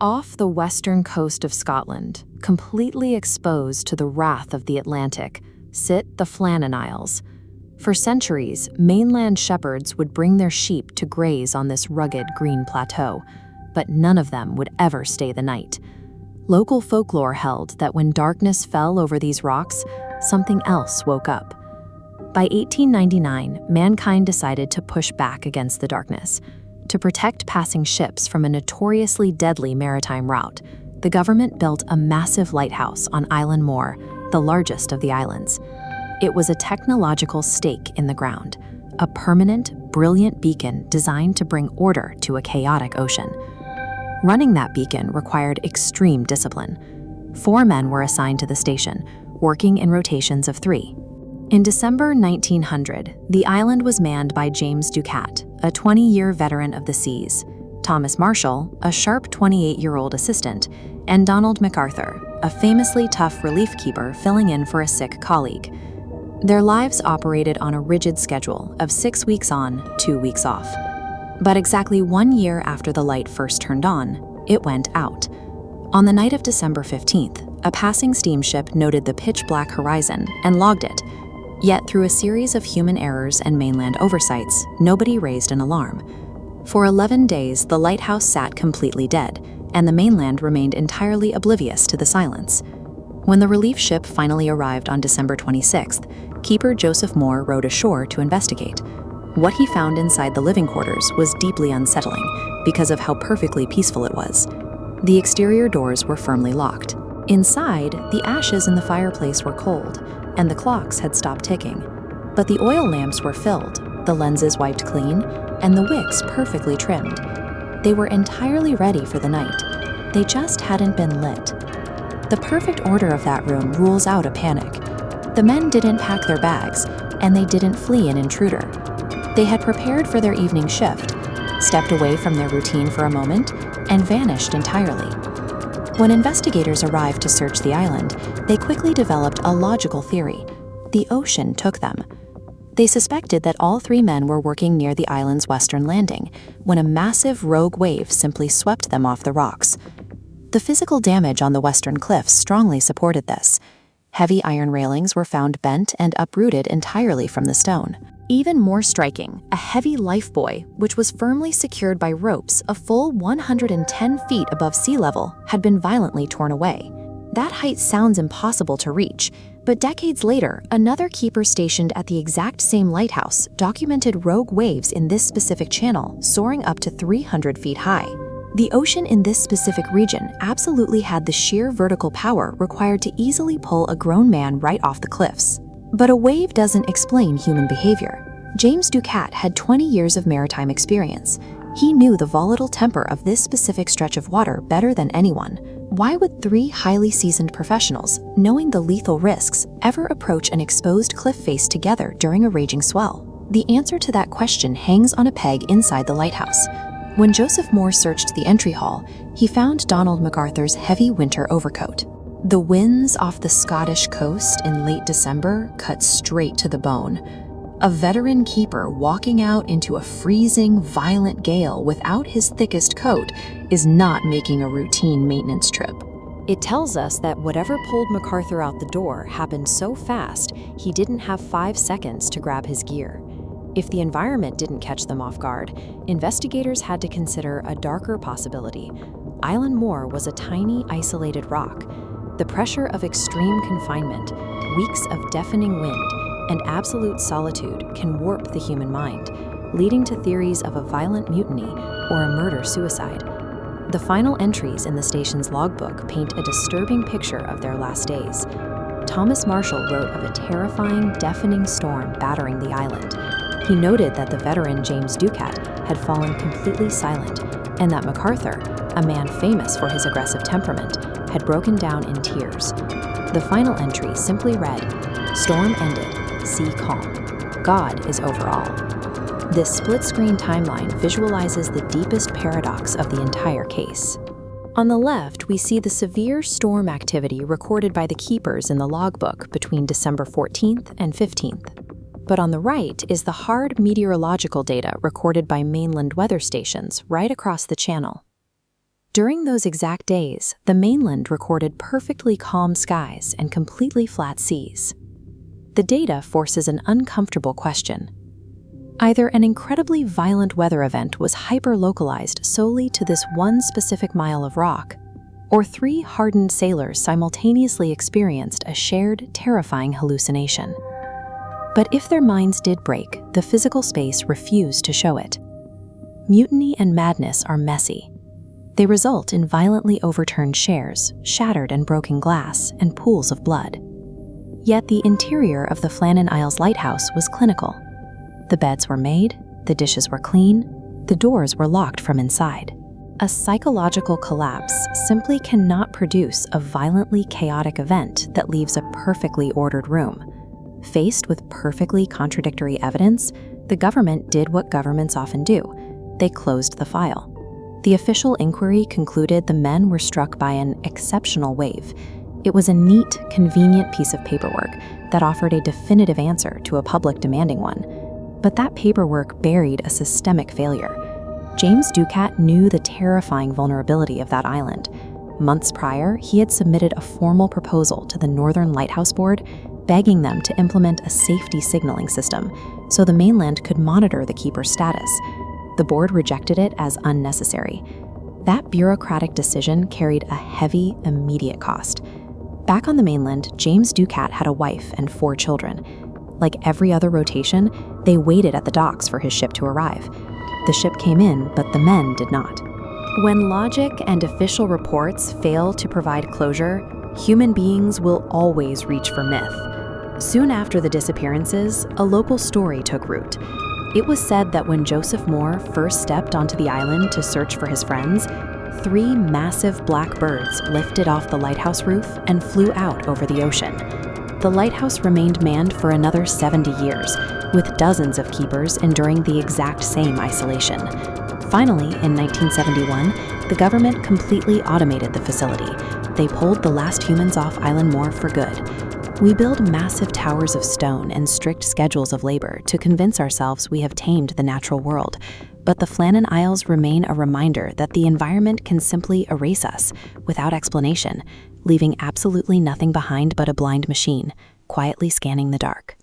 Off the western coast of Scotland, completely exposed to the wrath of the Atlantic, sit the Flannan Isles. For centuries, mainland shepherds would bring their sheep to graze on this rugged green plateau, but none of them would ever stay the night. Local folklore held that when darkness fell over these rocks, something else woke up. By 1899, mankind decided to push back against the darkness. To protect passing ships from a notoriously deadly maritime route, the government built a massive lighthouse on Island Moor, the largest of the islands. It was a technological stake in the ground, a permanent, brilliant beacon designed to bring order to a chaotic ocean. Running that beacon required extreme discipline. 4 men were assigned to the station, working in rotations of 3. In December 1900, the island was manned by James Ducat, a 20-year veteran of the seas, Thomas Marshall, a sharp 28-year-old assistant, and Donald MacArthur, a famously tough relief keeper filling in for a sick colleague. Their lives operated on a rigid schedule of 6 weeks on, 2 weeks off. But exactly 1 year after the light first turned on, it went out. On the night of December 15th, a passing steamship noted the pitch-black horizon and logged it. Yet through a series of human errors and mainland oversights, nobody raised an alarm. For 11 days, the lighthouse sat completely dead, and the mainland remained entirely oblivious to the silence. When the relief ship finally arrived on December 26th, keeper Joseph Moore rowed ashore to investigate. What he found inside the living quarters was deeply unsettling because of how perfectly peaceful it was. The exterior doors were firmly locked. Inside, the ashes in the fireplace were cold, and the clocks had stopped ticking. But the oil lamps were filled, the lenses wiped clean, and the wicks perfectly trimmed. They were entirely ready for the night. They just hadn't been lit. The perfect order of that room rules out a panic. The men didn't pack their bags, and they didn't flee an intruder. They had prepared for their evening shift, stepped away from their routine for a moment, and vanished entirely. When investigators arrived to search the island, they quickly developed a logical theory. The ocean took them. They suspected that all 3 men were working near the island's western landing, when a massive rogue wave simply swept them off the rocks. The physical damage on the western cliffs strongly supported this. Heavy iron railings were found bent and uprooted entirely from the stone. Even more striking, a heavy lifebuoy, which was firmly secured by ropes a full 110 feet above sea level, had been violently torn away. That height sounds impossible to reach, but decades later, another keeper stationed at the exact same lighthouse documented rogue waves in this specific channel soaring up to 300 feet high. The ocean in this specific region absolutely had the sheer vertical power required to easily pull a grown man right off the cliffs. But a wave doesn't explain human behavior. James Ducat had 20 years of maritime experience. He knew the volatile temper of this specific stretch of water better than anyone. Why would 3 highly seasoned professionals, knowing the lethal risks, ever approach an exposed cliff face together during a raging swell? The answer to that question hangs on a peg inside the lighthouse. When Joseph Moore searched the entry hall, he found Donald MacArthur's heavy winter overcoat. The winds off the Scottish coast in late December cut straight to the bone. A veteran keeper walking out into a freezing, violent gale without his thickest coat is not making a routine maintenance trip. It tells us that whatever pulled MacArthur out the door happened so fast, he didn't have 5 seconds to grab his gear. If the environment didn't catch them off guard, investigators had to consider a darker possibility. Island Moor was a tiny, isolated rock. The pressure of extreme confinement, weeks of deafening wind, and absolute solitude can warp the human mind, leading to theories of a violent mutiny or a murder-suicide. The final entries in the station's logbook paint a disturbing picture of their last days. Thomas Marshall wrote of a terrifying, deafening storm battering the island. He noted that the veteran James Ducat had fallen completely silent, and that MacArthur, a man famous for his aggressive temperament, had broken down in tears. The final entry simply read, "Storm ended, sea calm. God is over all." This split-screen timeline visualizes the deepest paradox of the entire case. On the left, we see the severe storm activity recorded by the keepers in the logbook between December 14th and 15th. But on the right is the hard meteorological data recorded by mainland weather stations right across the channel. During those exact days, the mainland recorded perfectly calm skies and completely flat seas. The data forces an uncomfortable question. Either an incredibly violent weather event was hyper-localized solely to this one specific mile of rock, or 3 hardened sailors simultaneously experienced a shared, terrifying hallucination. But if their minds did break, the physical space refused to show it. Mutiny and madness are messy. They result in violently overturned chairs, shattered and broken glass, and pools of blood. Yet the interior of the Flannan Isles Lighthouse was clinical. The beds were made, the dishes were clean, the doors were locked from inside. A psychological collapse simply cannot produce a violently chaotic event that leaves a perfectly ordered room. Faced with perfectly contradictory evidence, the government did what governments often do. They closed the file. The official inquiry concluded the men were struck by an exceptional wave. It was a neat, convenient piece of paperwork that offered a definitive answer to a public demanding one. But that paperwork buried a systemic failure. James Ducat knew the terrifying vulnerability of that island. Months prior, he had submitted a formal proposal to the Northern Lighthouse Board, begging them to implement a safety signaling system so the mainland could monitor the keeper's status. The board rejected it as unnecessary. That bureaucratic decision carried a heavy, immediate cost. Back on the mainland, James Ducat had a wife and 4 children. Like every other rotation, they waited at the docks for his ship to arrive. The ship came in, but the men did not. When logic and official reports fail to provide closure, human beings will always reach for myth. Soon after the disappearances, a local story took root. It was said that when Joseph Moore first stepped onto the island to search for his friends, 3 massive black birds lifted off the lighthouse roof and flew out over the ocean. The lighthouse remained manned for another 70 years, with dozens of keepers enduring the exact same isolation. Finally, in 1971, the government completely automated the facility. They pulled the last humans off Island Moore for good. We build massive towers of stone and strict schedules of labor to convince ourselves we have tamed the natural world. But the Flannan Isles remain a reminder that the environment can simply erase us without explanation, leaving absolutely nothing behind but a blind machine, quietly scanning the dark.